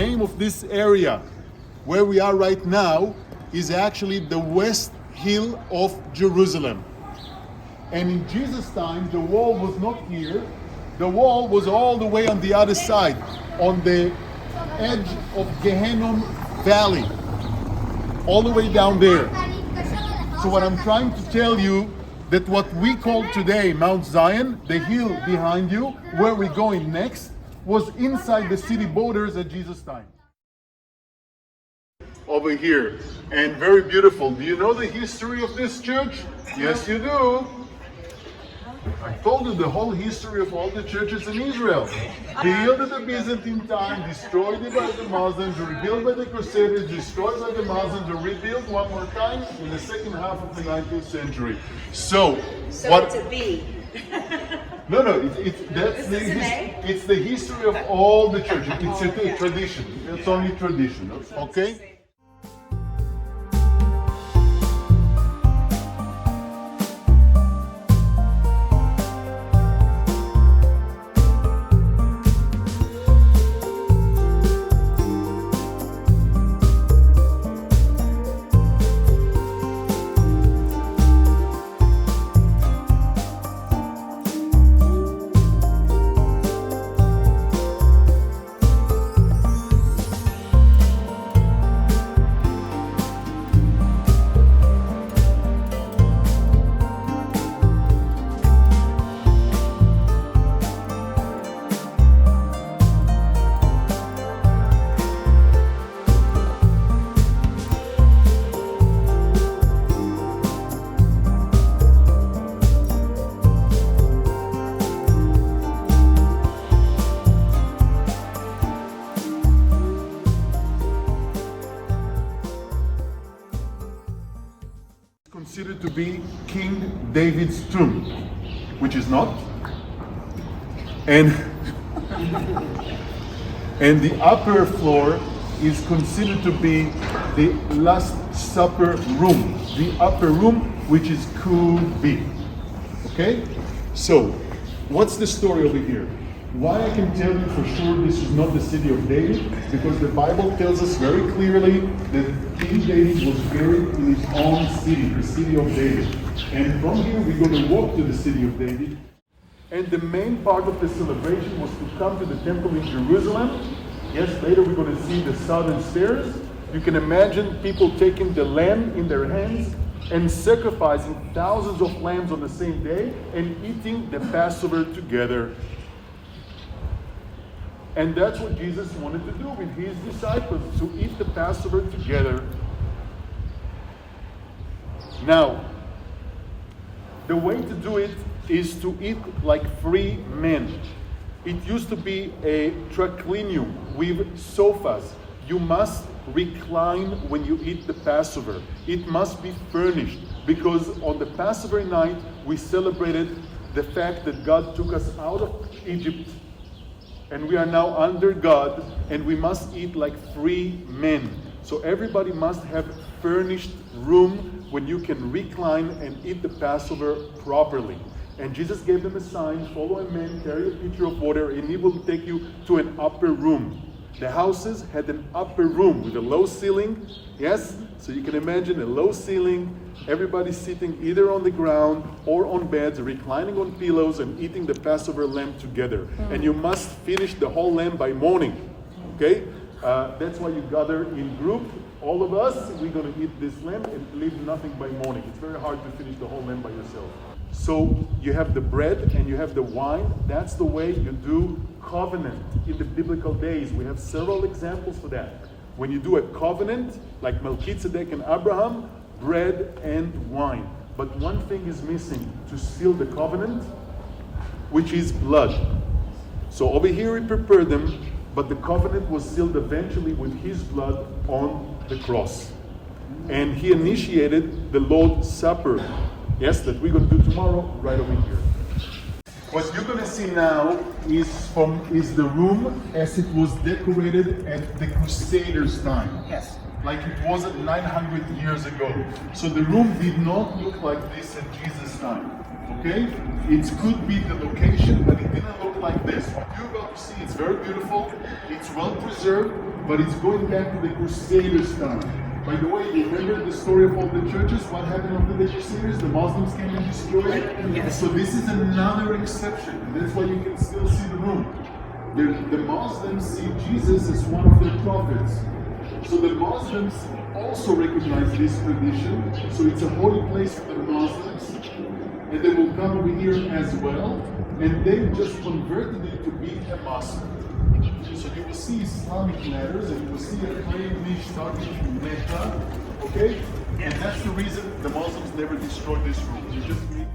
name of this area where we are right now is actually the west hill of Jerusalem. And in Jesus' time, the wall was not here. The wall was all the way on the other side, on the edge of Gehenna Valley, all the way down there. So what I'm trying to tell you, that what we call today Mount Zion, the hill behind you, where we're going next, was inside the city borders at Jesus' time. Over here, and very beautiful. Do you know the history of this church? Yes, you do. I told you the whole history of all the churches in Israel. Built at the Byzantine time, destroyed by the Muslims, rebuilt by the Crusaders, destroyed by the Muslims, and rebuilt one more time in the second half of the 19th century. So what? It's a B. No, it's the history of all the churches. It's a tradition. It's only tradition. Okay? Considered to be King David's tomb, which is not. And the upper floor is considered to be the Last Supper room, the upper room, which is could be. Okay? So, what's the story over here? Why I can tell you for sure this is not the city of David? Because the Bible tells us very clearly that King David was buried in his own city, the city of David. And from here we're going to walk to the city of David. And the main part of the celebration was to come to the temple in Jerusalem. Yes, later we're going to see the southern stairs. You can imagine people taking the lamb in their hands and sacrificing thousands of lambs on the same day and eating the Passover together. And that's what Jesus wanted to do with his disciples, to eat the Passover together. Now, the way to do it is to eat like free men. It used to be a triclinium with sofas. You must recline when you eat the Passover. It must be furnished, because on the Passover night we celebrated the fact that God took us out of Egypt and we are now under God, and we must eat like free men. So everybody must have furnished room when you can recline and eat the Passover properly. And Jesus gave them a sign: follow a man, carry a pitcher of water, and he will take you to an upper room. The houses had an upper room with a low ceiling. Yes? So you can imagine a low ceiling, everybody sitting either on the ground or on beds, reclining on pillows and eating the Passover lamb together. And you must finish the whole lamb by morning. Okay? That's why you gather in group. All of us, we're going to eat this lamb and leave nothing by morning. It's very hard to finish the whole lamb by yourself. So you have the bread and you have the wine. That's the way you do covenant in the biblical days. We have several examples for that. When you do a covenant, like Melchizedek and Abraham, bread and wine. But one thing is missing to seal the covenant, which is blood. So over here we prepared them, but the covenant was sealed eventually with his blood on the cross. And he initiated the Lord's Supper. Yes, that we're going to do tomorrow, right over here. What you're going to see now is the room as it was decorated at the Crusaders' time. Yes. Like it wasn't 900 years ago. So the room did not look like this at Jesus' time. Okay? It could be the location, but it didn't look like this. What you're about to see, it's very beautiful. It's well preserved. but it's going back to the Crusaders' time. By the way, you remember the story of all the churches? What happened after the Crusaders? The Muslims came and destroyed it? Yes. So this is another exception, and that's why you can still see the room. The Muslims see Jesus as one of their prophets. So the Muslims also recognize this tradition. So it's a holy place for the Muslims. And they will come over here as well. And they just converted it to be a mosque. So you will see Islamic letters and you will see a claim starting in Mecca. Okay? And that's the reason the Muslims never destroyed this room. You just read